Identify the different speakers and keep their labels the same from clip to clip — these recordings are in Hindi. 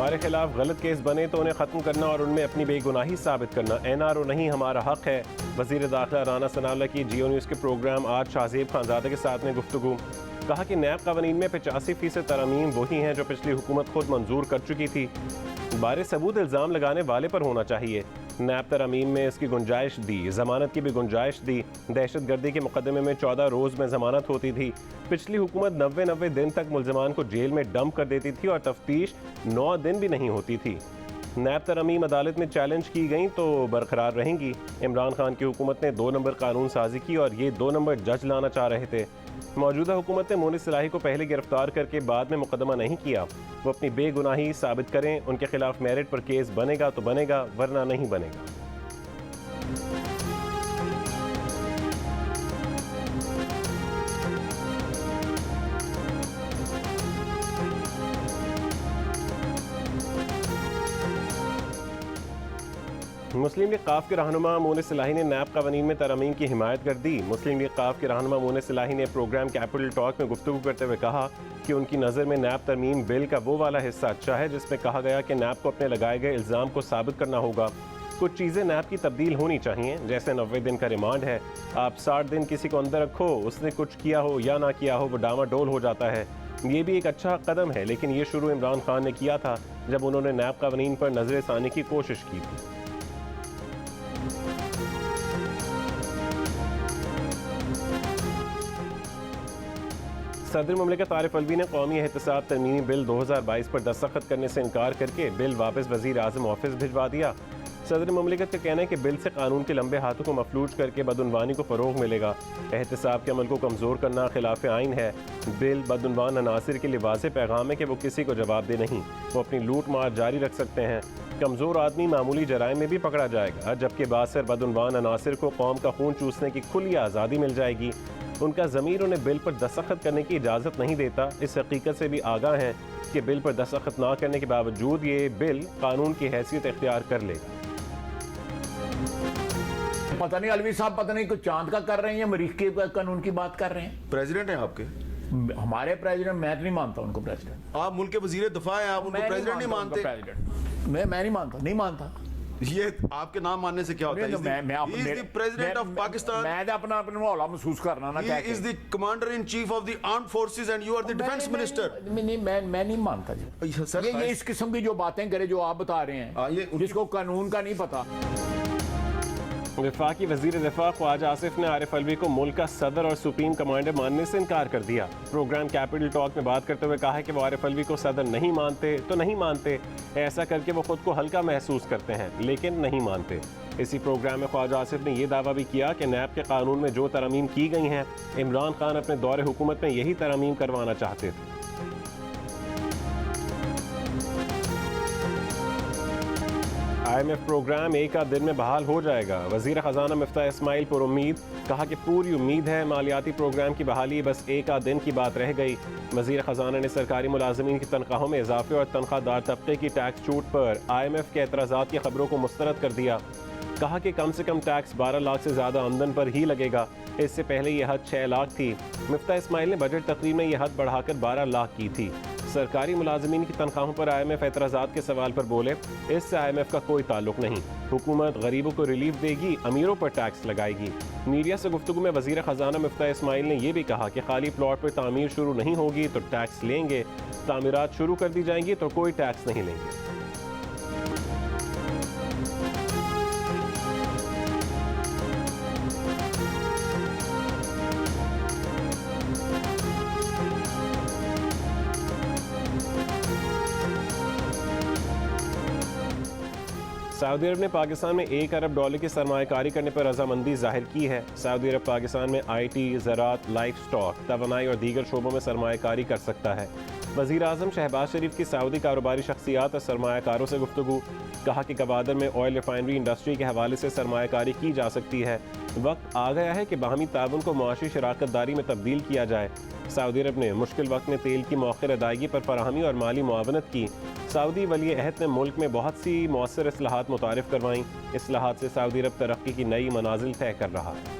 Speaker 1: हमारे खिलाफ गलत केस बने तो उन्हें ख़त्म करना और उनमें अपनी बेगुनाही साबित करना NRO नहीं हमारा हक है। वज़ीर दाखिला राना सनाउल्लाह की जियो न्यूज़ के प्रोग्राम आज शाहज़ेब खानज़ादा के साथ में गुफ्तगू। कहा कि नैब कवानीन में 85% तरमीम वही हैं जो पिछली हुकूमत खुद मंजूर कर चुकी थी। बारे सबूत इल्ज़ाम लगाने वाले पर होना चाहिए। नैब तरमीम में इसकी गुंजाइश दी, ज़मानत की भी गुंजाइश दी। दहशत गर्दी के मुकदमे में 14 रोज़ में ज़मानत होती थी। पिछली हुकूमत 90 दिन तक मुल्ज़मान को जेल में डंप कर देती थी और तफ्तीश 9 दिन भी नहीं होती थी। नैब तरमीम अदालत में चैलेंज की गई तो बरकरार रहेंगी। इमरान खान की हुकूमत ने 2 नंबर कानून साजी की और ये 2 नंबर जज लाना चाह रहे थे। मौजूदा हुकूमत ने मोनिस इलाही को पहले गिरफ्तार करके बाद में मुकदमा नहीं किया। वो अपनी बेगुनाही साबित करें, उनके खिलाफ मेरिट पर केस बनेगा तो बनेगा, वरना नहीं बनेगा। मुस्लिम लीग काफ के रहनुमा मोनिस इलाही ने नैब कवानीन में तरमीम की हिमायत कर दी। मुस्लिम लीग काफ के रहनुमा मोनिस इलाही ने प्रोग्राम कैपिटल टॉक में गुफ्तगू करते हुए कहा कि उनकी नज़र में नैब तरमीम बिल का वो वाला हिस्सा अच्छा है जिसमें कहा गया कि नैब को अपने लगाए गए इल्ज़ाम को साबित करना होगा। कुछ चीज़ें नैब की तब्दील होनी चाहिए, जैसे 90 दिन का रिमांड है। आप 60 दिन किसी को अंदर रखो, उसने कुछ किया हो या ना किया हो, वो डामाडोल हो जाता है। ये भी एक अच्छा कदम है, लेकिन ये शुरू इमरान खान ने किया था जब उन्होंने नैब कवानीन पर नजर सानी की कोशिश की थी। सदर मुमलिकत आरिफ अलवी ने कौमी एहतसाब तरमीमी बिल 2022 पर दस्तखत करने से इनकार करके बिल वापस वज़ीर आज़म ऑफिस भिजवा दिया। सदर मुमलिकत का कहना है कि बिल से कानून के लंबे हाथों को मफलूज करके बदउनवानी को फ़रोग मिलेगा। एहतसाब के अमल को कमज़ोर करना खिलाफ आइन है। बिल बदउनवान अनासिर के लिए वाज़ेह पैगाम है कि वो किसी को जवाब दे नहीं, वो अपनी लूट मार जारी रख सकते हैं। कमज़ोर आदमी मामूली जराइम में भी पकड़ा जाएगा, जबकि बासर बदउनवान अनासिर को कौम का खून चूसने की खुली आज़ादी मिल जाएगी। उनका ज़मीर उन्हें बिल पर दस्तखत करने की इजाज़त नहीं देता। इस हकीकत से भी आगाह हैं कि बिल पर दस्तखत ना करने के बावजूद ये बिल कानून की हैसियत इख्तियार कर लेगा।
Speaker 2: पता नहीं अलवी साहब पता नहीं कुछ चांद का कर रहे हैं या मरीख के कानून की बात कर रहे हैं।
Speaker 3: प्रेसिडेंट हैं आपके?
Speaker 2: हमारे प्रेसिडेंट, मैं नहीं मानता उनको प्रेसिडेंट।
Speaker 3: आप मुल्क के वजीर दफा हैं, आप उनको प्रेसिडेंट नहीं मानते?
Speaker 2: मैं नहीं मानता, नहीं मानता।
Speaker 3: ये आपके नाम मानने से क्या होता है? President of Pakistan.
Speaker 2: मैं अपना हौला महसूस करना ना,
Speaker 3: is the commander in chief of the armed forces and you are the defence minister.
Speaker 2: मैं नहीं मानता जी। सर ये इस किस्म की जो बातें करे जो आप बता रहे हैं, जिसको कानून का नहीं पता।
Speaker 1: वफाकी वज़ीर दिफा ख्वाजा आसिफ ने आरिफ अलवी को मुल्क का सदर और सुप्रीम कमांडर मानने से इनकार कर दिया। प्रोग्राम कैपिटल टॉक में बात करते हुए कहा है कि वो आरिफ अलवी को सदर नहीं मानते तो नहीं मानते, ऐसा करके वो खुद को हल्का महसूस करते हैं, लेकिन नहीं मानते। इसी प्रोग्राम में ख्वाजा आसिफ ने यह दावा भी किया कि नैब के कानून में जो तरमीम की गई हैं, इमरान खान अपने दौरे हुकूमत में यही तरमीम करवाना चाहते थे। IMF प्रोग्राम एक आध दिन में बहाल हो जाएगा। वज़ीर ख़जाना मिफ्ताह इस्माइल पर उम्मीद, कहा कि पूरी उम्मीद है, मालियाती प्रोग्राम की बहाली बस एक आध दिन की बात रह गई। वज़ीर ख़जाना ने सरकारी मुलाजमीन की तनख्वाहों में इजाफे और तनख्वाहदार तबके की टैक्स छूट पर IMF के एतराज़ात की खबरों को मुस्तरद कर दिया। कहा कि कम से कम टैक्स 12 लाख से ज़्यादा आमदन पर ही लगेगा। इससे पहले यह हद 6 लाख थी। मिफ्ताह इस्माइल ने बजट तकरीर में यह हद बढ़ाकर 12 लाख की थी। सरकारी मुलाजमीन की तनख्वाहों पर IMF एतराज़ात के सवाल पर बोले, इससे IMF का कोई ताल्लुक नहीं। हुकूमत गरीबों को रिलीफ देगी, अमीरों पर टैक्स लगाएगी। मीडिया से गुफ्तगू में वज़ीर ख़जाना मिफ्ताह इस्माइल ने यह भी कहा कि खाली प्लॉट पर तामीर शुरू नहीं होगी तो टैक्स लेंगे, तामीरात शुरू कर दी जाएंगी तो कोई टैक्स नहीं लेंगे। सऊदी अरब ने पाकिस्तान में $1 अरब की सरमायाकारी करने पर रजामंदी जाहिर की है। सऊदी अरब पाकिस्तान में IT, ज़राअत, लाइफ स्टॉक, तवानाई और दीगर शोबों में सरमायाकारी कर सकता है। वज़ीर आज़म शहबाज शरीफ की सऊदी कारोबारी शख्सियात और सरमायाकारों से गुफ्तगू, कहा कि गवादर में ऑयल रिफाइनरी इंडस्ट्री के हवाले से सरमायाकारी की जा सकती है। वक्त आ गया है कि बाहमी ताउन को मुआशी शराकत दारी में तब्दील किया जाए। सऊदी अरब ने मुश्किल वक्त में तेल की मौखर अदायगी पर फराहमी और माली मुआवनत की। सऊदी वली अहद ने मुल्क में बहुत सी मौसर इस्लाहात मुतारिफ करवाईं। इस्लाहात से सऊदी अरब तरक्की की नई मनाजिल तय कर रहा है।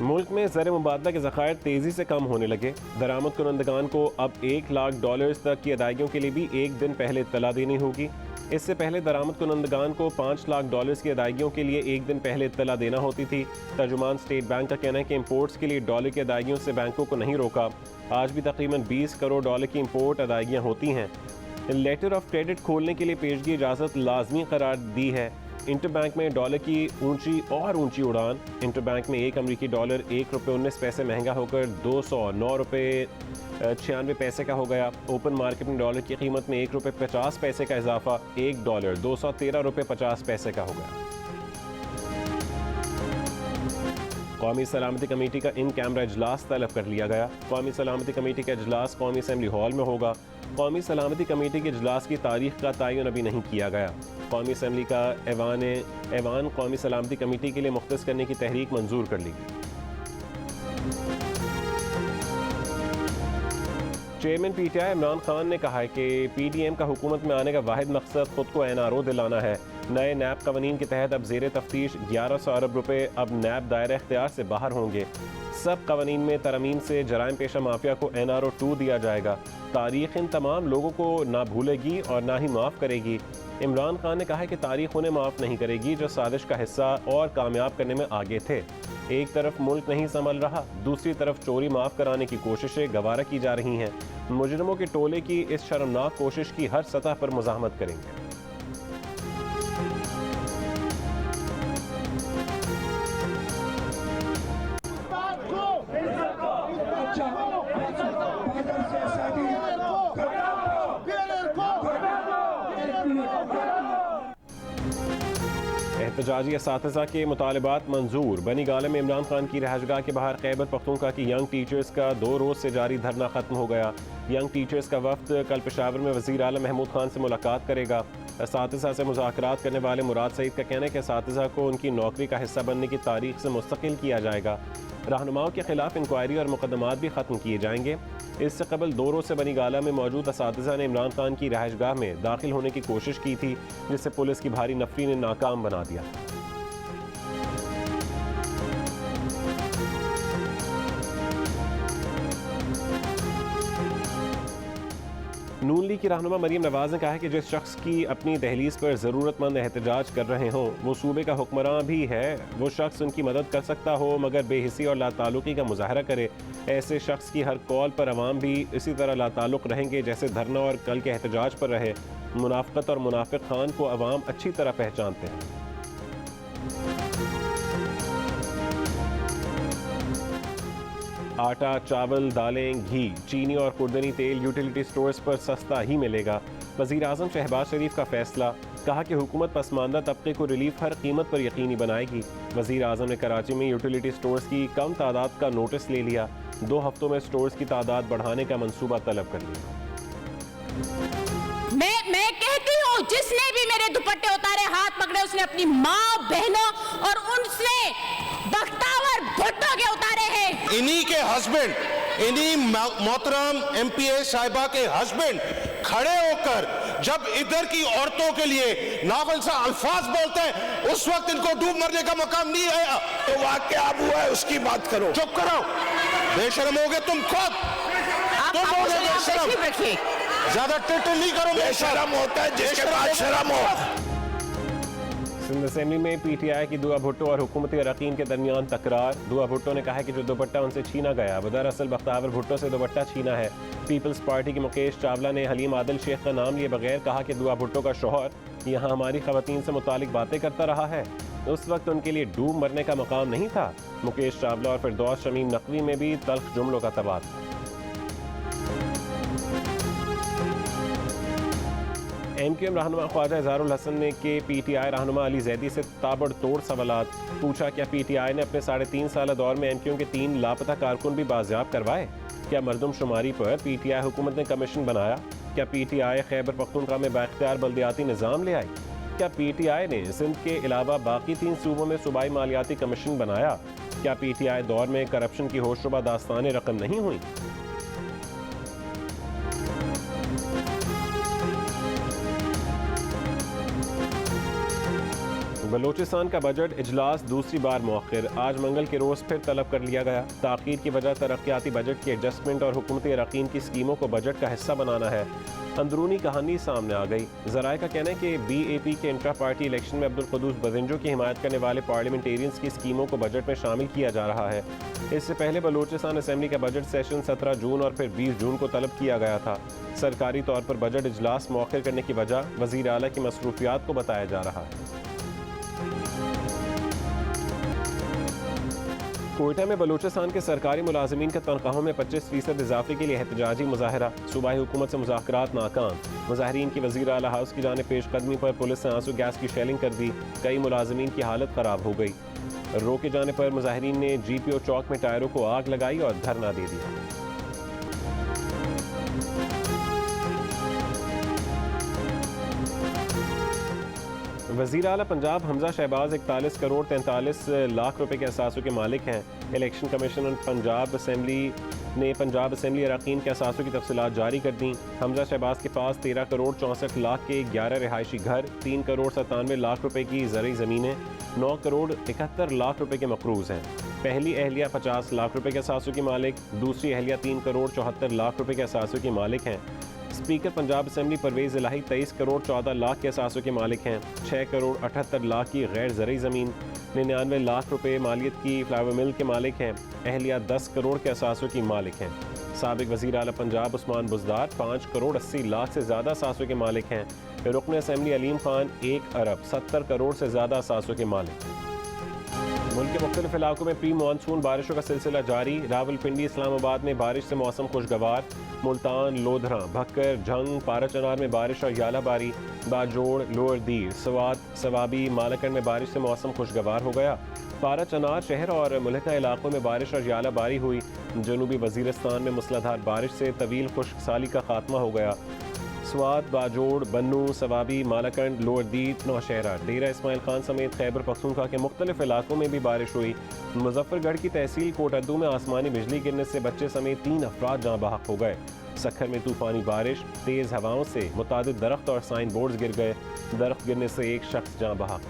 Speaker 1: मुल्क में ज़र मुबादला के ज़खायर तेज़ी से कम होने लगे। दरामद कुनंदगान को अब $1 लाख तक की अदायगियों के लिए भी एक दिन पहले इत्तला देनी होगी। इससे पहले दरामद कुनंदगान को $5 लाख की अदायगियों के लिए एक दिन पहले इत्तला देना होती थी। तर्जुमान स्टेट बैंक का कहना है कि इम्पोर्ट्स के लिए डॉलर की अदायगियों से बैंकों को नहीं रोका। आज भी तकरीबन $20 करोड़ की इम्पोर्ट अदायगियाँ होती हैं। लेटर ऑफ क्रेडिट खोलने के लिए पेशगी इजाज़त लाजमी करार दी है। इंटरबैंक में डॉलर की ऊंची उड़ान। इंटरबैंक में एक अमरीकी डॉलर ₹1.19 महंगा होकर $209.96 का हो गया। ओपन मार्केट में डॉलर की कीमत में ₹1.50 का इजाफा, $1 $213.50 का हो गया। कौमी सलामती कमेटी का इन कैमरा इजलास तलब कर लिया गया। कौमी सलामती कमेटी का इजलास कौमी असम्बली हॉल में होगा। कौमी सलामती कमेटी के इजलास की तारीख का तयन अभी नहीं किया गया। कौमी असम्बली का ऐवान कौमी सलामती कमेटी के लिए मुख्तस करने की तहरीक मंजूर कर ली गई। चेयरमैन PTI इमरान खान ने कहा है कि PDM का हुकूमत में आने का वाहिद मकसद खुद को NRO दिलाना है। नए नैब कवानीन के तहत अब ज़ेर तफ्तीश 1100 अरब रुपए अब नैब दायरा इख्तियार से बाहर होंगे। सब कवानीन में तरमीम से जराइम पेशा माफिया को NRO 2 दिया जाएगा। तारीख इन तमाम लोगों को ना भूलेगी और ना ही माफ़ करेगी। इमरान खान ने कहा है कि तारीख उन्हें माफ़ नहीं करेगी जो साजिश का हिस्सा और कामयाब करने में आगे थे। एक तरफ मुल्क नहीं संभल रहा, दूसरी तरफ चोरी माफ़ कराने की कोशिशें गवारा की जा रही हैं। मुजरिमों के टोले की इस शर्मनाक कोशिश की हर सतह पर मुज़ाहमत करेंगे। एहतजाजी असातिज़ा के मुतालबात मंजूर। बनी गाला में इमरान खान की रहशगाह के बाहर खैबर पख्तूनख्वा की यंग टीचर्स का 2 रोज़ से जारी धरना ख़त्म हो गया। यंग टीचर्स का वफ्द कल पेशावर में वज़ीर आला महमूद खान से मुलाकात करेगा। असातिज़ा से मुज़ाकरात करने वाले मुराद सईद का कहना है कि असातिज़ा को उनकी नौकरी का हिस्सा बनने की तारीख से मुस्तकिल किया जाएगा। रहनुमाओं के खिलाफ इंक्वायरी और मुकदमात भी ख़त्म किए जाएंगे। इससे कबल 2 रोज़ से बनी गाला में मौजूद असातिज़ा ने इमरान खान की रहायशगाह में दाखिल होने की कोशिश की थी, जिसे पुलिस की भारी नफरी ने नाकाम बना दिया। नून लीग की रहनुमा मरीम नवाज ने कहा है कि जिस शख्स की अपनी दहलीज पर ज़रूरतमंद एहतजाज कर रहे हों वो सूबे का हुक्मरान भी है। वो शख्स उनकी मदद कर सकता हो मगर बेहिसी और लाताल्लुकी का मुजाहरा करे। ऐसे शख्स की हर कॉल पर अवाम भी इसी तरह लाताल्लुक रहेंगे जैसे धरना और कल के एहतजाज पर रहे। मुनाफिकत और मुनाफिक खान को अवाम अच्छी तरह पहचानते हैं। आटा, चावल, दालें, घी, चीनी और खुर्दनी तेल यूटिलिटी स्टोर्स पर सस्ता ही मिलेगा। वज़ीर आज़म शहबाज शरीफ का फैसला। कहा कि हुकूमत पसमानदा तबके को रिलीफ हर कीमत पर यकीनी बनाएगी। वज़ीर आज़म ने कराची में यूटिलिटी स्टोर्स की कम तादाद का नोटिस ले लिया। 2 हफ्तों में स्टोर्स की तादाद बढ़ाने का मंसूबा तलब कर लिया।
Speaker 4: मैं कहती हूँ जिसने भी मेरे दुपट्टे उतारे, हाथ पकड़े, उसने अपनी माँ, बहनों और उनसे बख्तावर भुट्टो के उतारे हैं।
Speaker 5: इन्हीं के हस्बैंड, इन्हीं मोहतरम MPA साहिबा के हस्बैंड खड़े होकर जब इधर की औरतों के लिए नावल सा अल्फाज बोलते हैं उस वक्त इनको डूब मरने का मकाम नहीं आया। तो वाकया अब हुआ है उसकी बात करो। चुप करो, बेशरम हो गए तुम खुद। तुम हो गए बेशरम। ज्यादा टिटल नहीं करो। बेशरम होता है जिसके बाद शर्म हो।
Speaker 1: सिंध असेंबली में PTI की दुआ भुट्टो और हुकूमती अरकान के दरमियान तकरार। दुआ भुट्टो ने कहा है कि जो दुपट्टा उनसे छीना गया वो दरअसल बख्तावर भुट्टो से दुपट्टा छीना है। पीपल्स पार्टी के मुकेश चावला ने हलीम आदिल शेख का नाम लिए बगैर कहा कि दुआ भुट्टो का शौहर यहाँ हमारी खवातीन से मुतालिक बातें करता रहा है। उस वक्त उनके लिए डूब मरने का मकाम नहीं था। मुकेश चावला और फिरदौस शमीम नकवी में भी तल्ख जुमलों का तबादला। MQM रहनुमा ख्वाजा इज़हारुल हसन ने के PTI रहनुमा अली जैदी से ताबड़तोड़ सवालात। पूछा क्या PTI ने अपने 3.5 साल दौर में MQM के 3 लापता कारकुन भी बाजियाब करवाए? क्या मरदमशुमारी पर PTI हुकूमत ने कमीशन बनाया? क्या PTI खैबर पख्तूनख्वा में बाख्तियार बल्दियाती निज़ाम ले आई? क्या PTI ने सिंध के अलावा बाकी 3 सूबों में सूबाई मालियाती कमीशन बनाया? क्या PTI दौर में करप्शन की होशरुबा दास्तानें रकम नहीं हुई? बलूचिस्तान का बजट इजलास दूसरी बार मौखिर। आज मंगल के रोज़ फिर तलब कर लिया गया। ताख़ीर की वजह तरक्याती बजट की एडजस्टमेंट और हुकूमती अरकान की स्कीमों को बजट का हिस्सा बनाना है। अंदरूनी कहानी सामने आ गई। ज़राए का कहना है कि BAP के इंट्रा पार्टी इलेक्शन में अब्दुल क़ुद्दूस बज़िंजो की हिमायत करने वाले पार्लियामेंटेरियंस की स्कीमों को बजट में शामिल किया जा रहा है। इससे पहले बलूचिस्तान असेंबली का बजट सेशन 17 जून और फिर 20 जून को तलब किया गया था। सरकारी तौर पर बजट इजलास मौखिर करने की वजह वज़ीर आला की मसरूफियात को बताया जा रहा है। कोयटा में बलूचिस्तान के सरकारी मुलाजमीन का तनख्वाहों में 25% इजाफे के लिए एहतजाजी मुजाहरा। सूबाई हुकूमत से मुज़ाकरात नाकाम। मुजाहरीन की वज़ीर आला हाउस की जानिब पेशकदमी पर पुलिस ने आंसू गैस की शेलिंग कर दी। कई मुलाजमीन की हालत ख़राब हो गई। रोके जाने पर मुजाहरीन ने GPO चौक में टायरों को आग लगाई और धरना दे दिया। वज़ीर आला पंजाब हमजा शहबाज 41 करोड़ 43 लाख रुपए के असासों के मालिक हैं। इलेक्शन कमीशन पंजाब असेंबली अरकान के असासों की तफसीलात जारी कर दी। हमजा शहबाज के पास 13 करोड़ 64 लाख के 11 रिहायशी घर, 3 करोड़ 97 लाख रुपए की ज़रई ज़मीनें, 9 करोड़ 71 लाख रुपए के मकरूज़ हैं। पहली अहलिया 50 लाख रुपए के असासों की मालिक, दूसरी अहलिया 3 करोड़ 74 लाख रुपए के असासों की मालिक हैं। स्पीकर पंजाब असेंबली परवेज़ इलाही 23 करोड़ 14 लाख के असासों के मालिक हैं। 6 करोड़ 78 लाख की गैर ज़रई ज़मीन, 99 लाख रुपए मालियत की फ्लावर मिल के मालिक हैं। अहलिया 10 करोड़ के असासों की मालिक हैं। साबिक वज़ीर आला पंजाब उस्मान बुज़दार 5 करोड़ 80 लाख से ज़्यादा असासों के मालिक हैं। रुकन असेंबली अलीम खान 1 अरब 70 करोड़ से ज़्यादा असासों के मालिक। मुल्क के मुख्तलिफ इलाकों में प्री मानसून बारिशों का सिलसिला जारी। रावलपिंडी इस्लामाबाद में बारिश से मौसम खुशगवार। मुल्तान, लोधरा, भक्कर, झंग, पाराचनार में बारिश और यालाबारी। बाजोड़, लोअर दीर, सवात, सवाबी, मालाकंड में बारिश से मौसम खुशगवार हो गया। पाराचनार शहर और मुल्का इलाकों में बारिश और यालाबारी हुई। जनूबी वज़ीरिस्तान में मूसलाधार बारिश से तवील खुश्कसाली का खात्मा हो गया। स्वात, बाजोड़, बन्नू, सवाबी, मालाकंड, लोअर दीर, नौशहरा, डेरा इस्माइल खान समेत खैबर पख्तूनख्वा के मुख्तलिफ इलाकों में भी बारिश हुई। मुजफ्फरगढ़ की तहसील कोटअद्दू में आसमानी बिजली गिरने से बच्चे समेत 3 अफराद जाँ बहक हो गए। सखर में तूफानी बारिश, तेज़ हवाओं से मुतादिद दरख्त और साइन बोर्ड्स गिर गए। दरख्त गिरने से एक शख्स जाँ बहक।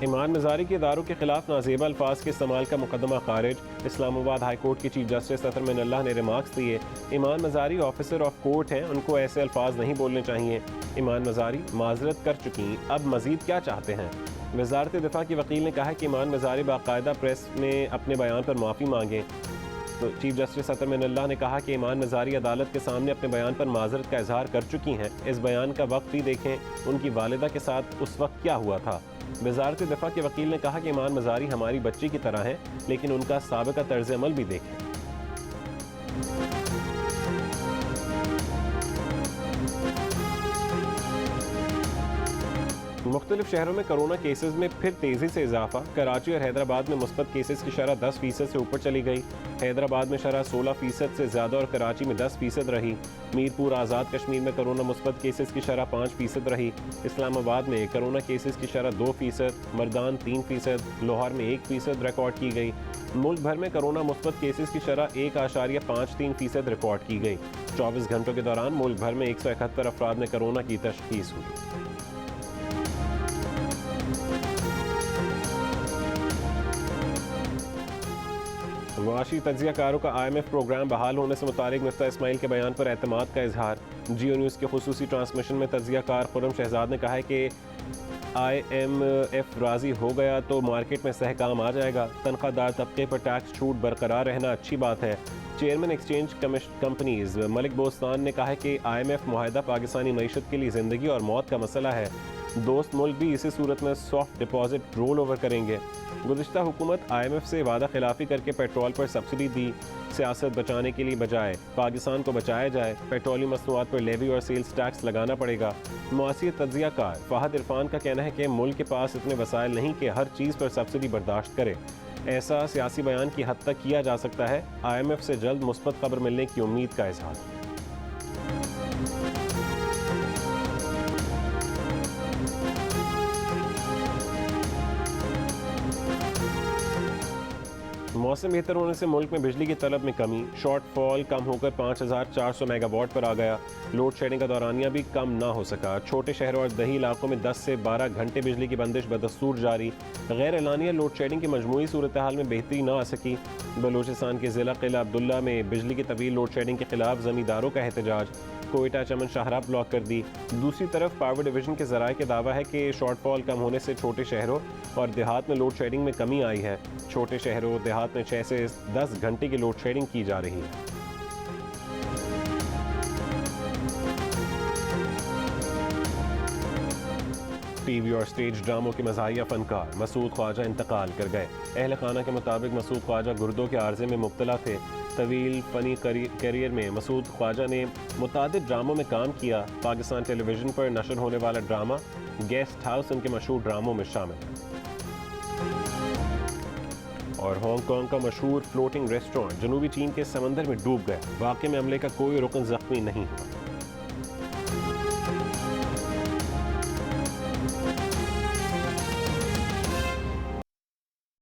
Speaker 1: ईमान मज़ारी के इदारों के खिलाफ नाजेबा अल्फाज के इस्तेमाल का मुकदमा खारिज। इस्लामाबाद हाई कोर्ट की चीफ जस्टिस अतर मिनल्लाह ने रिमार्क्स दिए। ईमान मज़ारी ऑफिसर ऑफ कोर्ट हैं, उनको ऐसे अल्फाज नहीं बोलने चाहिए। ईमान मज़ारी माजरत कर चुकी, अब मज़ीद क्या चाहते हैं। वज़ारत दिफा के वकील ने कहा कि ईमान मज़ारी बाकायदा प्रेस में अपने बयान पर माफ़ी मांगे। तो चीफ जस्टिस अतर मिनल्लाह ने कहा कि ईमान मज़ारी अदालत के सामने अपने बयान पर माजरत का इजहार कर चुकी हैं। इस बयान का वक्त भी देखें, उनकी वालिदा के साथ उस वक्त क्या हुआ था। वज़ारत दिफा के वकील ने कहा कि ईमान मज़ारी हमारी बच्ची की तरह है, लेकिन उनका साबिक़ा तर्ज़ अमल भी देखें। मुख्तलिफ शहरों में कोरोना केसेस में फिर तेज़ी से इजाफा। कराची और हैदराबाद में मुस्बत केसेस की शरह 10% से ऊपर चली गई। हैदराबाद में शरह 16% से ज़्यादा और कराची में 10% रही। मीरपुर आज़ाद कश्मीर में कोरोना मुस्बत केसेस की शरह 5% रही। इस्लामाबाद में कोरोना केसेस की शरह 2%, मर्दान 3%, लाहौर में 1% रिकॉर्ड की गई। मुल्क भर में कोरोना मुस्बत केसेस की शरह 1.53% रिकॉर्ड की गई। 24 घंटों के दौरान मुल्क भर में 171 अफराद में कोरोना की तशख़ीस हुई। मुआशी तज्ज़ियाकारों का IMF प्रोग्राम बहाल होने से मुतालिक मिफ्ता इस्माइल के बयान पर एतमाद का इजहार। जियो न्यूज़ के खुसूसी ट्रांसमिशन में तज्ज़ियाकार खुर्रम शहजाद ने कहा है कि IMF राज़ी हो गया तो मार्केट में सहकाम आ जाएगा। तनख्वाहदार तबके पर टैक्स छूट बरकरार रहना अच्छी बात है। Chairman exchange companies Malik Bostan ने कहा है कि IMF मुआहदा पाकिस्तानी मईशत के लिए ज़िंदगी और मौत का मसला है। दोस्त मुल्क भी इसी सूरत में सॉफ्ट डिपॉजिट रोल ओवर करेंगे। गुज़िश्ता हुकूमत IMF से वादा खिलाफी करके पेट्रोल पर सब्सिडी दी। सियासत बचाने के लिए बजाय पाकिस्तान को बचाया जाए। पेट्रोलियम मसनूआत पर लेवी और सेल्स टैक्स लगाना पड़ेगा। मुआसी तज्ज़ियाकार फ़हद इरफान का कहना है कि मुल्क के पास इतने वसाइल नहीं कि हर चीज़ पर सब्सिडी बर्दाश्त करे। ऐसा सियासी बयान की हद तक किया जा सकता है। IMF से जल्द मुस्बत खबर मिलने की उम्मीद का इजहार। मौसम बेहतर होने से मुल्क में बिजली की तलब में कमी, शॉर्टफॉल कम होकर 5400 मेगावाट पर आ गया। लोड शेडिंग का दौरानिया भी कम ना हो सका। छोटे शहरों और दही इलाकों में 10 से 12 घंटे बिजली की बंदिश बदस्तूर जारी। गैर एलानिया लोड शेडिंग की मजमूई सूरत हाल में बेहतरी ना आ सकी। बलूचिस्तान के ज़िला किला अब्दुल्ला में बिजली की तवील लोड शेडिंग के खिलाफ जमींदारों का एहतजाज। कोयटा चमन शाहराह ब्लॉक कर दी। दूसरी तरफ पावर डिवीजन के ज़राए का दावा है कि शॉर्टफॉल कम होने से छोटे शहरों और देहात में लोड शेडिंग में कमी आई है। छोटे शहरों देहात में 6 से 10 घंटे की लोड शेडिंग की जा रही है। टीवी और स्टेज ड्रामों के मज़ाहिया फनकार मसूद ख्वाजा इंतकाल कर गए। अहल खाना के मुताबिक मसूद ख्वाजा गुर्दों के आर्जे में मुब्तला थे। तवील फ़नी करियर में मसूद ख्वाजा ने मुतादिद ड्रामों में काम किया। पाकिस्तान टेलीविज़न पर नशर होने वाला ड्रामा गेस्ट हाउस उनके मशहूर ड्रामों में शामिल है। और हांगकांग का मशहूर फ्लोटिंग रेस्टोरेंट जनूबी चीन के समंदर में डूब गया। वाक़े में अमले का कोई रुकन ज़ख्मी नहीं हुआ।